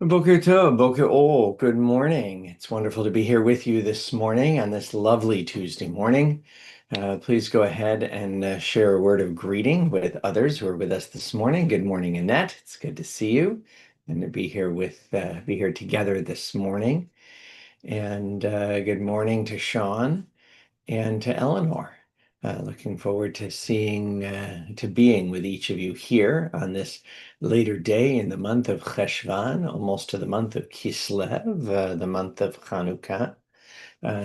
Boker Tov, Boker Ol, good morning. It's wonderful to be here with you this morning on this lovely Tuesday morning. Please go ahead and share a word of greeting with others who are with us this morning. Good morning, Annette. It's good to see you and to be here together this morning. And good morning to Sean and to Eleanor. Looking forward to to being with each of you here on this later day in the month of Cheshvan, almost to the month of Kislev, the month of Chanukah.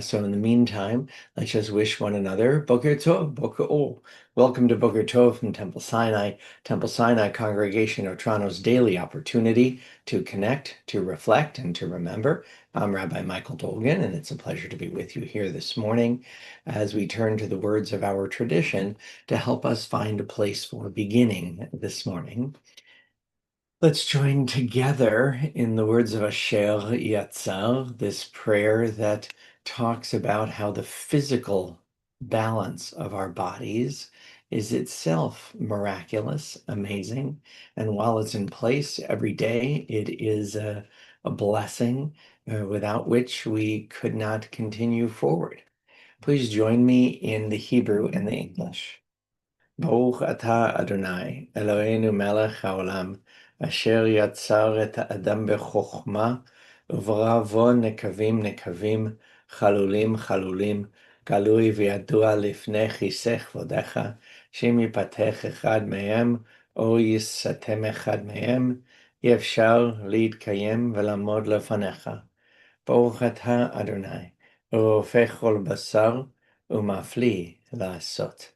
So in the meantime, let's just wish one another Boker Tov, Boker Ol. Welcome to Boker Tov from Temple Sinai. Temple Sinai Congregation of Toronto's daily opportunity to connect, to reflect, and to remember. I'm Rabbi Michael Dolgan, and it's a pleasure to be with you here this morning as we turn to the words of our tradition to help us find a place for beginning this morning. Let's join together in the words of Asher Yatzar, this prayer that talks about how the physical balance of our bodies is itself miraculous, amazing, and while it's in place every day, it is a blessing without which we could not continue forward. Please join me in the Hebrew and the English. ברוך אתה אדוני, אלוהינו מלך העולם, אשר יצר את האדם בחוכמה, וברא בו נקבים נקבים, חלולים חלולים, גלוי וידוע לפני כיסא כבודך, שאם ייפתח אחד מהם, או יסתם אחד מהם, אי אפשר להתקיים ולעמוד לפניך. ברוך אתה אדוני, ורופא כל בשר, ומפליא לעשות.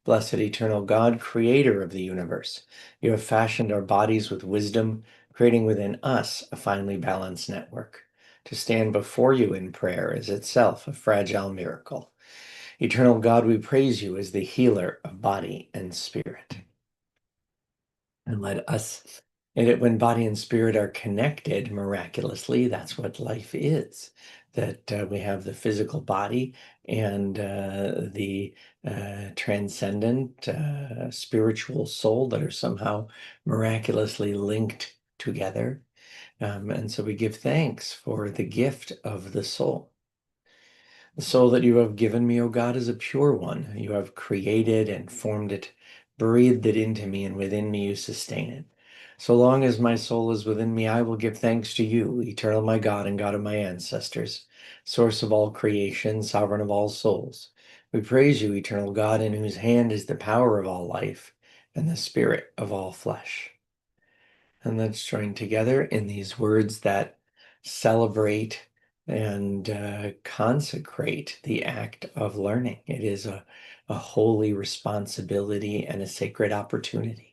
Blessed eternal God, creator of the universe, you have fashioned our bodies with wisdom, creating within us a finely balanced network. To stand before you in prayer is itself a fragile miracle. Eternal God, we praise you as the healer of body and spirit. And when body and spirit are connected miraculously, that's what life is. That we have the physical body and the transcendent spiritual soul that are somehow miraculously linked together. And so we give thanks for the gift of the soul. The soul that you have given me, O God, is a pure one. You have created and formed it, breathed it into me, and within me you sustain it. So long as my soul is within me, I will give thanks to you, eternal my God and God of my ancestors, source of all creation, sovereign of all souls. We praise you, eternal God, in whose hand is the power of all life and the spirit of all flesh. And let's join together in these words that celebrate and consecrate the act of learning. It is a holy responsibility and a sacred opportunity.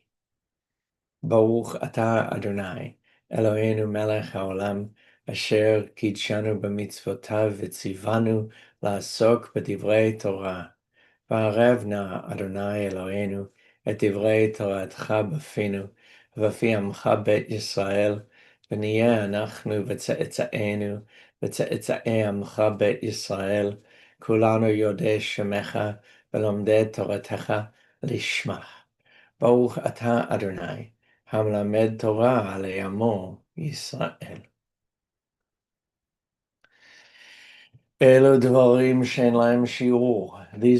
Baruch atah Adonai, Eloheinu melech haolam, asher kidshanu b'mitzvotav v'tzivanu la'asok b'divrei Torah. וערב נא אדוני אלוהינו את דברי תורתך בפינו ובפי עמך בית ישראל, ונהיה אנחנו וצאצאינו וצאצאי עמך בית ישראל, כולנו יודעי שמך ולומדי תורתך לשמך. ברוך אתה אדוני, המלמד תורה לעמו ישראל. These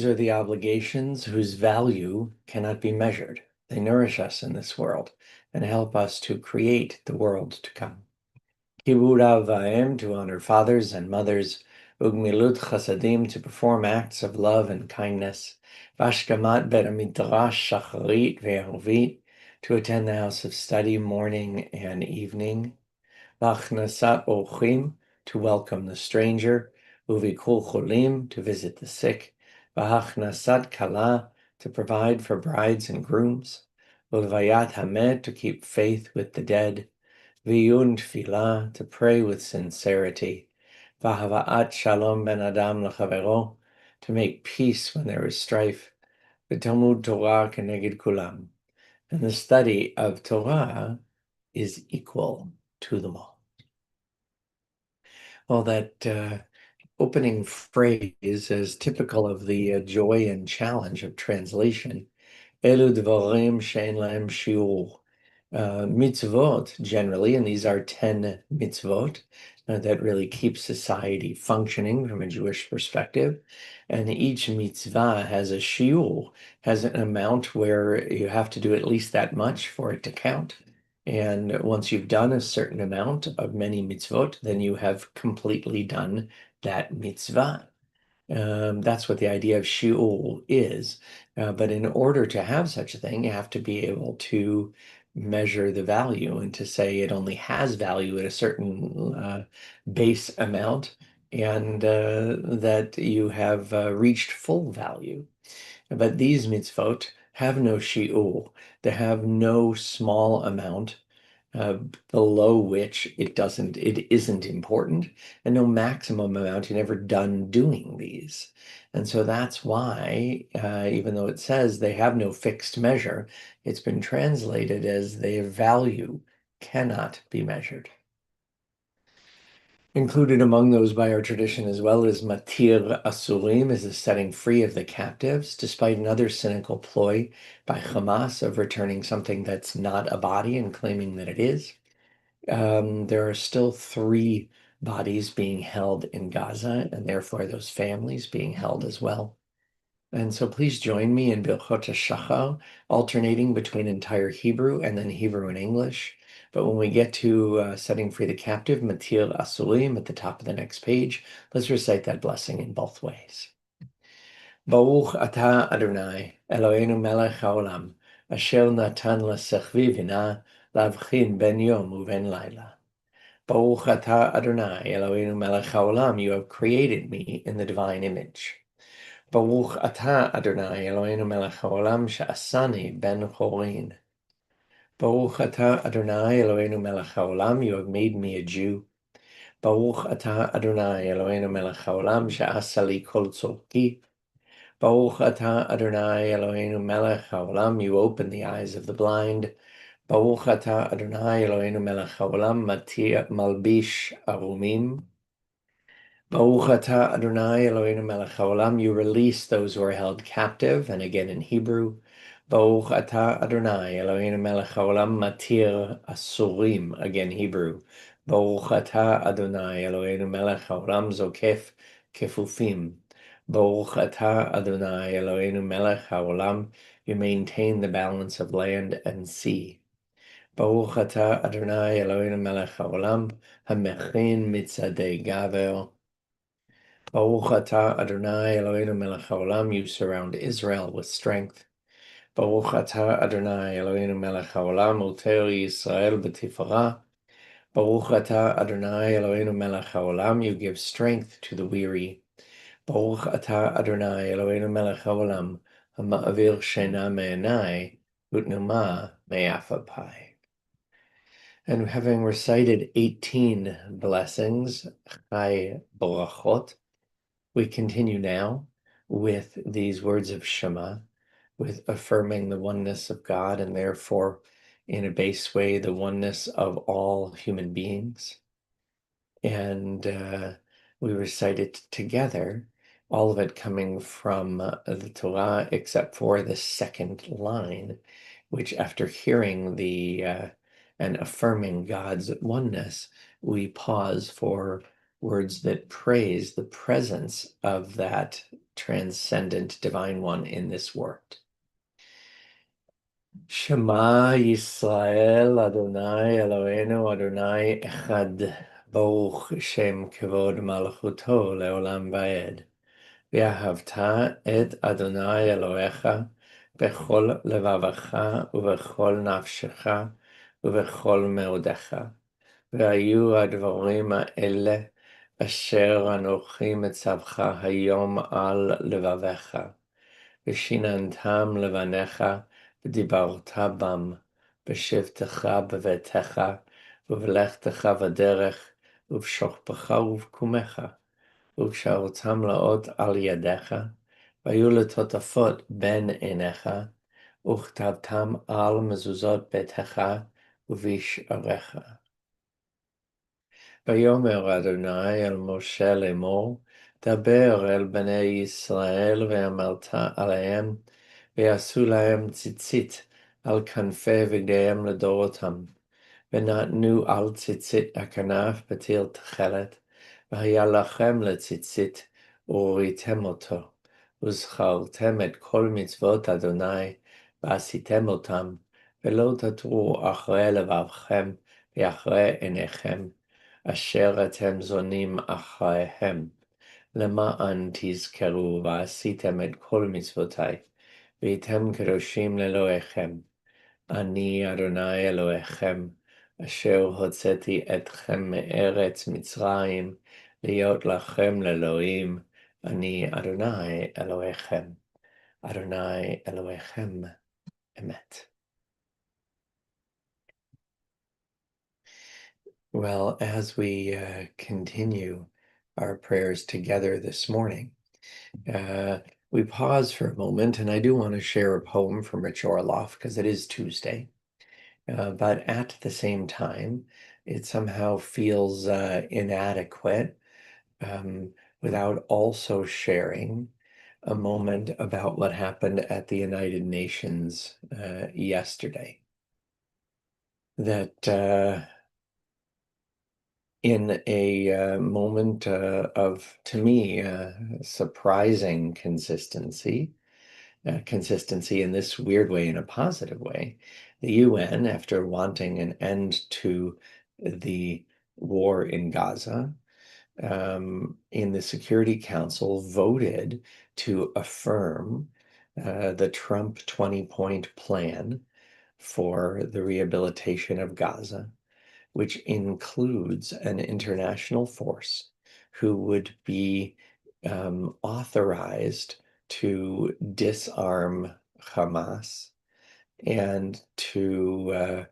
are the obligations whose value cannot be measured. They nourish us in this world and help us to create the world to come. Kibud av va'em, to honor fathers and mothers. Ugmilut chasadim, to perform acts of love and kindness. Vashkamat bet midrash shacharit ve'arvit, to attend the house of study morning and evening. Vachnasat ochim, to welcome the stranger. Uvikul cholim, to visit the sick. Vahachnasat kala, to provide for brides and grooms. Ulvayat hamet, to keep faith with the dead. Viyun tfilah, to pray with sincerity. Vahavaat shalom ben adam lechavero, to make peace when there is strife. V'talmud Torah keneged kulam, and the study of Torah is equal to them all. Well, that opening phrase is typical of the joy and challenge of translation. Elu dvarim she'en lahem shiur. Mitzvot generally, and these are 10 mitzvot that really keep society functioning from a Jewish perspective. And each mitzvah has a shiur, has an amount where you have to do at least that much for it to count. And once you've done a certain amount of many mitzvot, then you have completely done that mitzvah. That's what the idea of shiur is. But in order to have such a thing, you have to be able to measure the value and to say it only has value at a certain base amount and that you have reached full value. But these mitzvot have no shiur. They have no small amount uh, below which it isn't important, and no maximum amount. You're never done doing these. And so that's why, even though it says they have no fixed measure, it's been translated as their value cannot be measured. Included among those by our tradition as well is Matir Asurim, is the setting free of the captives, despite another cynical ploy by Hamas of returning something that's not a body and claiming that it is. There are still 3 bodies being held in Gaza, and therefore those families being held as well. And so please join me in Bilchot HaShachar, alternating between entire Hebrew and then Hebrew and English. But when we get to setting free the captive, Matir Asurim, at the top of the next page, let's recite that blessing in both ways. Baruch atah Adonai, Eloheinu melech haolam, asher natan l'sechvi vina, lavchin ben yom uven laila. Baruch atah Adonai, Eloheinu melech haolam, you have created me in the divine image. Baruch atah Adonai, Eloheinu melech haolam, she'asani ben chorin. Baruch atah Adonai, Eloheinu melech haolam, you have made me a Jew. Baruch atah Adonai, Eloheinu melech haolam, she'asa li kol tzorki. Baruch atah Adonai, Eloheinu melech haolam, you open the eyes of the blind. Baruch atah Adonai Eloheinu melech haolam malbish arumim. Baruch atah Adonai Eloheinu melech haolam, you release those who are held captive, and again in Hebrew. Baruch atah Adonai Eloheinu melech haolam matir asurim, again Hebrew. Baruch atah Adonai Eloheinu melech haolam zokef kefufim. Baruch atah Adonai Eloheinu melech haolam, you maintain the balance of land and sea. Baruch atah Adonai Eloheinu melech haolam, hamechin mitzadei gaver. Baruch atah Adonai Eloheinu melech haolam, you surround Israel with strength. Baruch atah Adonai Eloheinu melech haolam, uter Yisrael b'tifara. Baruch atah Adonai Eloheinu melech haolam, you give strength to the weary. Baruch atah Adonai Eloheinu melech haolam, hama'avir shena me'enai, utnuma me'afapai. And having recited 18 blessings, Chai Barachot, we continue now with these words of Shema, with affirming the oneness of God and therefore, in a base way, the oneness of all human beings. And we recite it together, all of it coming from the Torah, except for the second line, which after hearing and affirming God's oneness, we pause for words that praise the presence of that transcendent divine one in this word. Shema Yisrael Adonai Eloheinu Adonai Echad Baruch Shem Kevod Malchuto Leolam Vaed V'ahavta et Adonai Elohecha bechol levavecha ubechol nafshecha ubechol meodecha v'hayu advarim ha'ele asher anochi metzavcha hayom al levavecha v'shinantam levanecha v'dibarta bam b'shivtecha b'vetecha ובלכתך בדרך, ובשוכבך ובקומך, ובקשרתם לאות על ידיך, והיו לטוטפות בין עיניך, וכתבתם על מזוזות ביתך ובשעריך. ויאמר אדוני אל משה לאמור, דבר אל בני ישראל ואמרת עליהם, ויעשו להם ציצית על כנפי בגדיהם לדורותם. ונתנו על ציצית הכנף בתיל תכלת, והיה לכם לציצית, וראיתם אותו, וזכרתם את כל מצוות אדוני, ועשיתם אותם, ולא תטרו אחרי לבבכם, ואחרי עיניכם, אשר אתם זונים אחריהם, למען תזכרו ועשיתם את כל מצוותי, והייתם קדושים לאלוהיכם. אני אדוני אלוהיכם, אשר הוצאתי אתכם מארץ מצרים, להיות לכם לאלוהים. אני אדוני אלוהיכם. אדוני אלוהיכם אמת. Well, as we continue our prayers together this morning, we pause for a moment, and I do want to share a poem from Rich Orloff because it is Tuesday. But at the same time, it somehow feels inadequate without also sharing a moment about what happened at the United Nations yesterday. That in a moment of, to me, surprising consistency in this weird way, in a positive way, the UN, after wanting an end to the war in Gaza, in the Security Council voted to affirm the Trump 20-point plan for the rehabilitation of Gaza, which includes an international force who would be authorized to disarm Hamas and to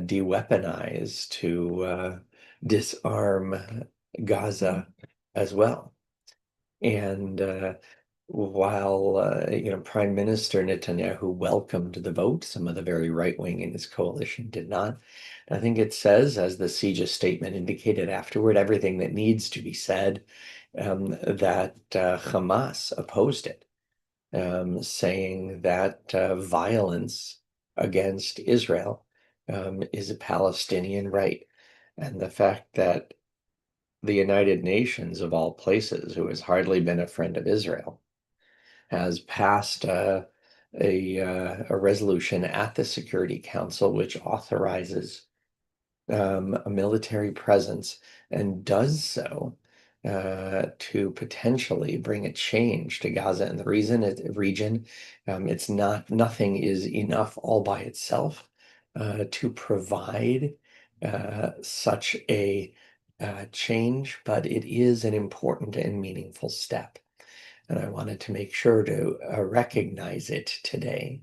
de-weaponize, to disarm Gaza as well. And while Prime Minister Netanyahu welcomed the vote, some of the very right-wing in his coalition did not. I think it says, as the Sija statement indicated afterward, everything that needs to be said, that Hamas opposed it, saying that violence against Israel is a Palestinian right. And the fact that the United Nations, of all places, who has hardly been a friend of Israel, has passed a resolution at the Security Council which authorizes a military presence, and does so to potentially bring a change to Gaza and the region. It's nothing is enough all by itself to provide such a change, but it is an important and meaningful step. And I wanted to make sure to recognize it today,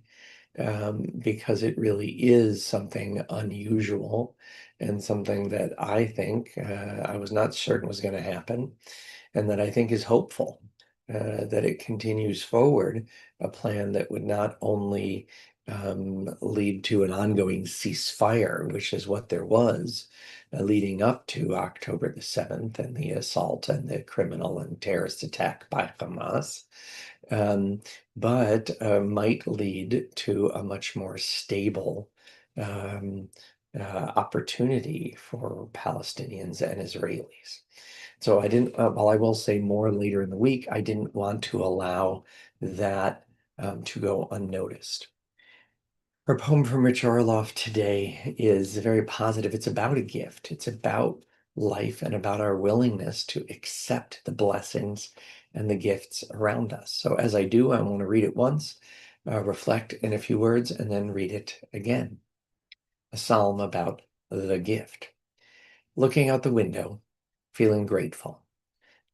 because it really is something unusual and something that I think I was not certain was going to happen, and that I think is hopeful, that it continues forward, a plan that would not only lead to an ongoing ceasefire, which is what there was leading up to October the 7th and the assault and the criminal and terrorist attack by Hamas, but might lead to a much more stable opportunity for Palestinians and Israelis. So I didn't, while I will say more later in the week, I didn't want to allow that to go unnoticed. Our poem from Rich Orloff today is very positive. It's about a gift. It's about life and about our willingness to accept the blessings and the gifts around us. So as I do, I want to read it once, reflect in a few words, and then read it again. A psalm about the gift. Looking out the window, feeling grateful.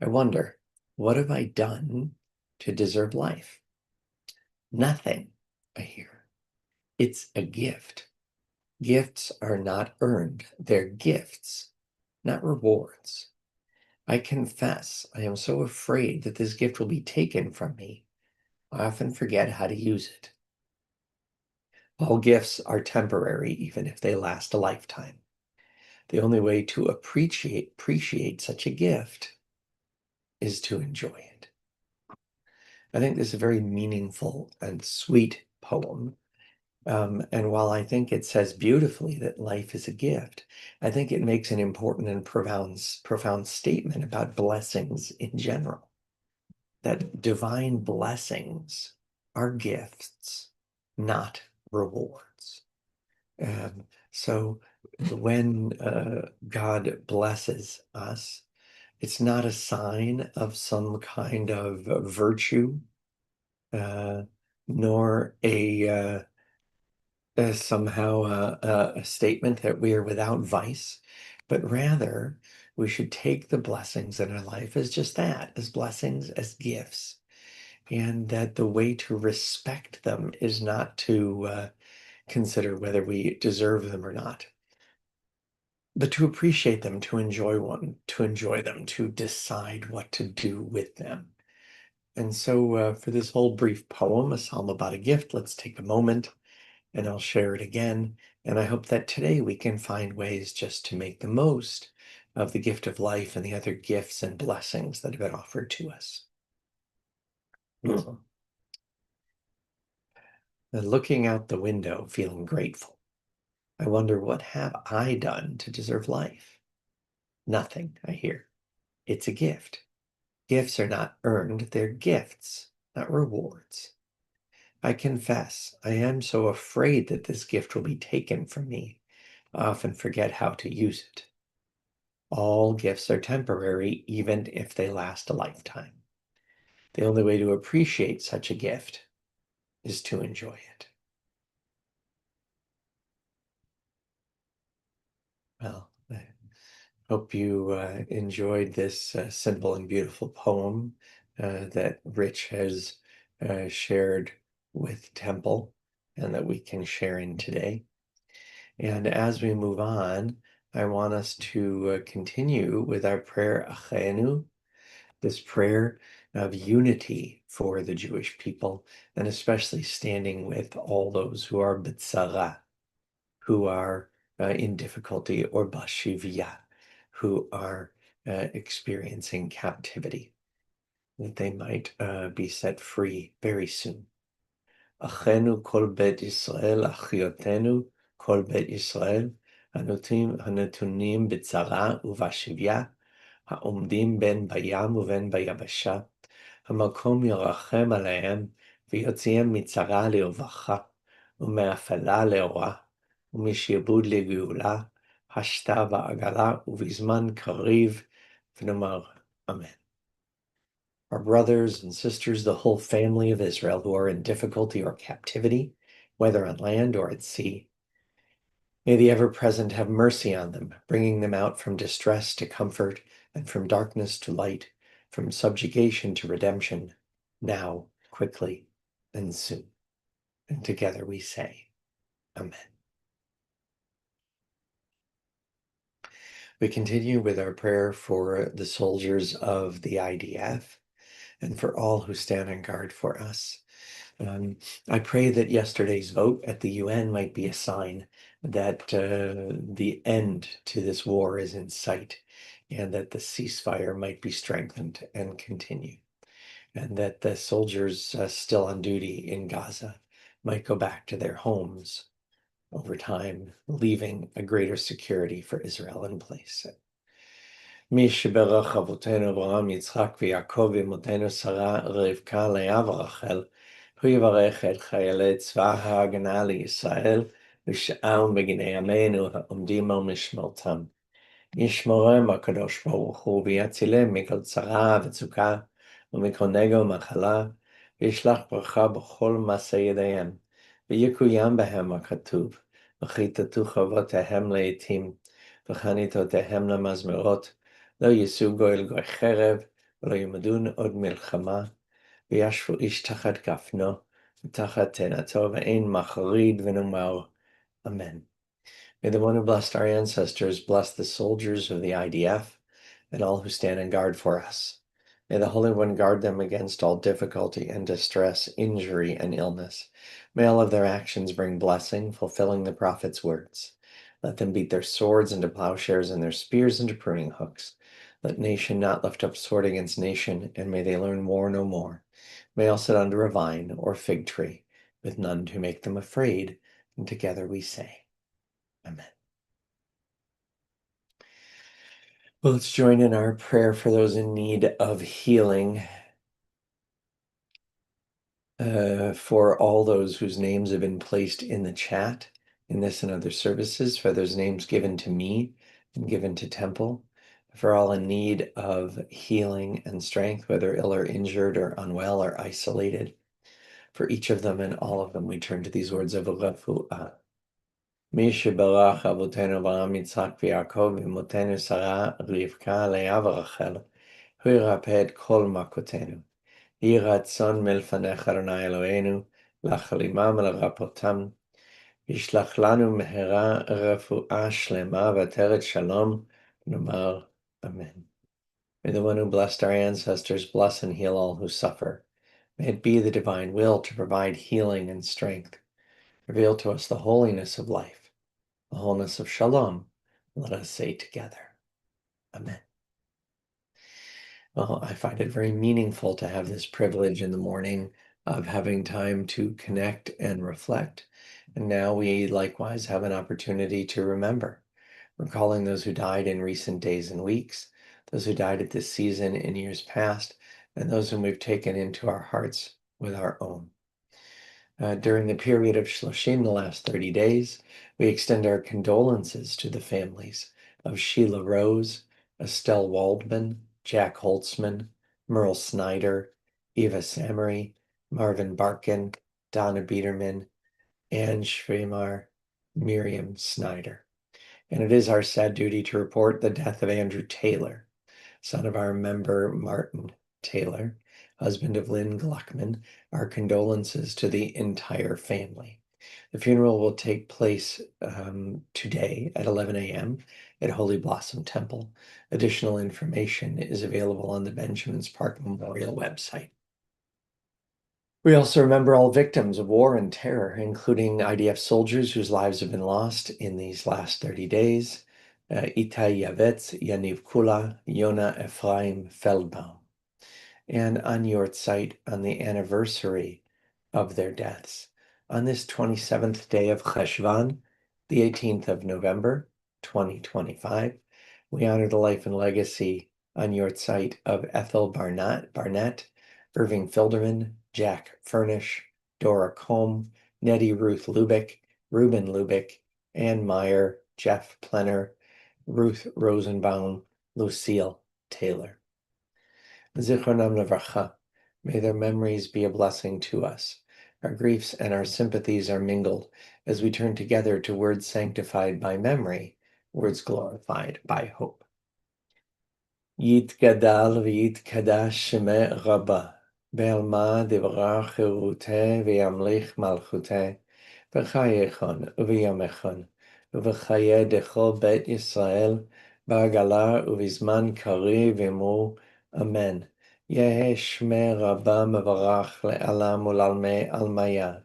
I wonder, what have I done to deserve life? Nothing, I hear. It's a gift. Gifts are not earned. They're gifts, not rewards. I confess I am so afraid that this gift will be taken from me. I often forget how to use it. All gifts are temporary, even if they last a lifetime. The only way to appreciate such a gift is to enjoy it. I think this is a very meaningful and sweet poem. And while I think it says beautifully that life is a gift, I think it makes an important and profound statement about blessings in general, that divine blessings are gifts, not rewards. So when God blesses us, it's not a sign of some kind of virtue, uh, nor somehow a statement that we are without vice, but rather we should take the blessings in our life as just that, as blessings, as gifts, and that the way to respect them is not to consider whether we deserve them or not, but to appreciate them, to enjoy them, to decide what to do with them. And so for this whole brief poem, a psalm about a gift, let's take a moment and I'll share it again. And I hope that today we can find ways just to make the most of the gift of life and the other gifts and blessings that have been offered to us. And looking out the window, feeling grateful, I wonder, what have I done to deserve life? Nothing, I hear. It's a gift. Gifts are not earned, they're gifts, not rewards. I confess, I am so afraid that this gift will be taken from me. I often forget how to use it. All gifts are temporary, even if they last a lifetime. The only way to appreciate such a gift is to enjoy it. Well, I hope you enjoyed this simple and beautiful poem that Rich has shared with Temple and that we can share in today. And as we move on, I want us to continue with our prayer, Achenu, this prayer of unity for the Jewish people, and especially standing with all those who are b'tzara, who are in difficulty, or bashivya, who are experiencing captivity, that they might be set free very soon. Achenu kol bet Yisrael, achiotenu kol bet Yisrael, הנתונים בצרה ובשביה, העומדים בין בים ובין ביבשה, המקום ירחם עליהם, ויוציאם מצרה לרווחה, ומאפלה לאורה, ומשעבוד לגאולה, השתה ועגלה, ובזמן קריב, ונאמר אמן. Our brothers and sisters, the whole family of Israel who are in difficulty or captivity, whether on land or at sea, may the ever-present have mercy on them, bringing them out from distress to comfort, and from darkness to light, from subjugation to redemption, now, quickly, and soon. And together we say, Amen. We continue with our prayer for the soldiers of the IDF and for all who stand on guard for us. I pray that yesterday's vote at the UN might be a sign that the end to this war is in sight, and that the ceasefire might be strengthened and continue, and that the soldiers still on duty in Gaza might go back to their homes over time, leaving a greater security for Israel in place. מי שברך אבותינו אברהם, יצחק ויעקב, אמותינו שרה, רבקה, לאה ורחל, הוא יברך את חיילי צבא ההגנה לישראל, ושאר מגיני עמנו העומדים על משמרתם. ישמורם הקדוש ברוך הוא, ויצילם מכל צרה וצוקה, ומכל נגע ומחלה, וישלח ברכה בכל מעשה ידיהם, ויקוים בהם הכתוב, וכיתתו חובותיהם לעתים, וחניתותיהם למזמרות, לא יישאו גוי לגוי חרב, ולא ימדון עוד מלחמה, וישבו איש תחת גפנו, ותחת תאנתו, ואין מחריד, ונאמר, Amen. May the one who blessed our ancestors bless the soldiers of the IDF and all who stand in guard for us. May the Holy One guard them against all difficulty and distress, injury and illness. May all of their actions bring blessing, fulfilling the prophet's words. Let them beat their swords into plowshares and their spears into pruning hooks. Let nation not lift up sword against nation, and may they learn war no more. May all sit under a vine or fig tree, with none to make them afraid. And together we say, Amen. Well, let's join in our prayer for those in need of healing, for all those whose names have been placed in the chat in this and other services, for those names given to me and given to Temple, for all in need of healing and strength, whether ill or injured or unwell or isolated. For each of them and all of them, we turn to these words of refuah. Mi shebarach avotenu Avraham, Yitzhak v'Yaakov v'imotenu Sarah, Rivka, Leah v'Rachel, hu yirapeh et kol makotenu. יהי רצון מלפניך אדוני אלוהינו, להחלימם ולרפאותם, וישלח לנו מהרה רפואה שלמה ועטרת שלום, ונאמר Amen. May the one who blessed our ancestors bless and heal all who suffer. May it be the divine will to provide healing and strength. Reveal to us the holiness of life, the wholeness of shalom. Let us say together, Amen. Well, I find it very meaningful to have this privilege in the morning of having time to connect and reflect. And now we likewise have an opportunity to remember, recalling those who died in recent days and weeks, those who died at this season in years past, and those whom we've taken into our hearts with our own. During the period of Shloshim, the last 30 days, we extend our condolences to the families of Sheila Rose, Estelle Waldman, Jack Holtzman, Merle Snyder, Eva Samery, Marvin Barkin, Donna Biederman, Anne Schwemar, Miriam Snyder. And it is our sad duty to report the death of Andrew Taylor, son of our member Martin Taylor, husband of Lynn Gluckman. Our condolences to the entire family. The funeral will take place today at 11 a.m. at Holy Blossom Temple. Additional information is available on the Benjamin's Park Memorial website. We also remember all victims of war and terror, including IDF soldiers whose lives have been lost in these last 30 days. Itai Yavetz, Yaniv Kula, Yona Ephraim Feldbaum. And on Yahrzeit, on the anniversary of their deaths, on this 27th day of Cheshvan, the 18th of November, 2025, we honor the life and legacy on Yahrzeit of Ethel Barnett, Irving Filderman, Jack Furnish, Dora Combe, Nettie Ruth Lubick, Reuben Lubick, Ann Meyer, Jeff Plenner, Ruth Rosenbaum, Lucille Taylor. Zichronam Levracha. May their memories be a blessing to us. Our griefs and our sympathies are mingled as we turn together to words sanctified by memory, words glorified by hope. Yitgadal v'yitkadash shemeh Rabba, be'alma divra chiruteh v'yamlich malchuteh, v'chayechon u'v'yamechon, u'v'chaye dechol bet Yisrael, ba'agala u'v'zman kari v'mu, Amen. Yehe shmeh Rabba mevarach le'alam u'lalmei almaya.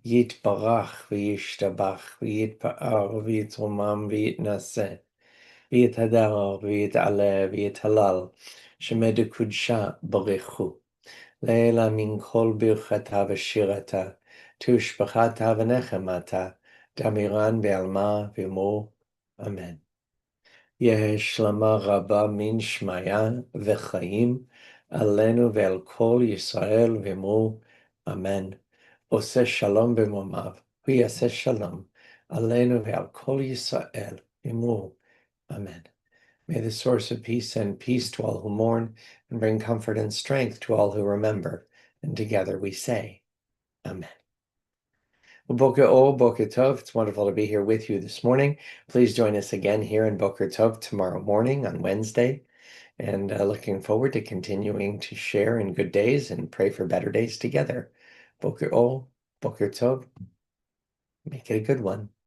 Yitbarach v'yishtabach v'yitpa'ar v'yitrumam v'yitnaseh. ויתהדר ויתעלה ויתהלל, שמא דקודשה ברכו. לעילה מן כל ברכתה ושירתה, תושבחתה ונחמתה, דמירן בעלמה ואמו, אמן. יהא שלמה רבה מן שמיה וחיים, עלינו ועל כל ישראל ואמו, אמן. עושה שלום במומיו, הוא יעשה שלום, עלינו ועל כל ישראל ואמו, Amen. May the source of peace send peace to all who mourn and bring comfort and strength to all who remember. And together we say, Amen. Well, Boker Tov, it's wonderful to be here with you this morning. Please join us again here in Boker Tov tomorrow morning on Wednesday. And looking forward to continuing to share in good days and pray for better days together. Boker Tov, make it a good one.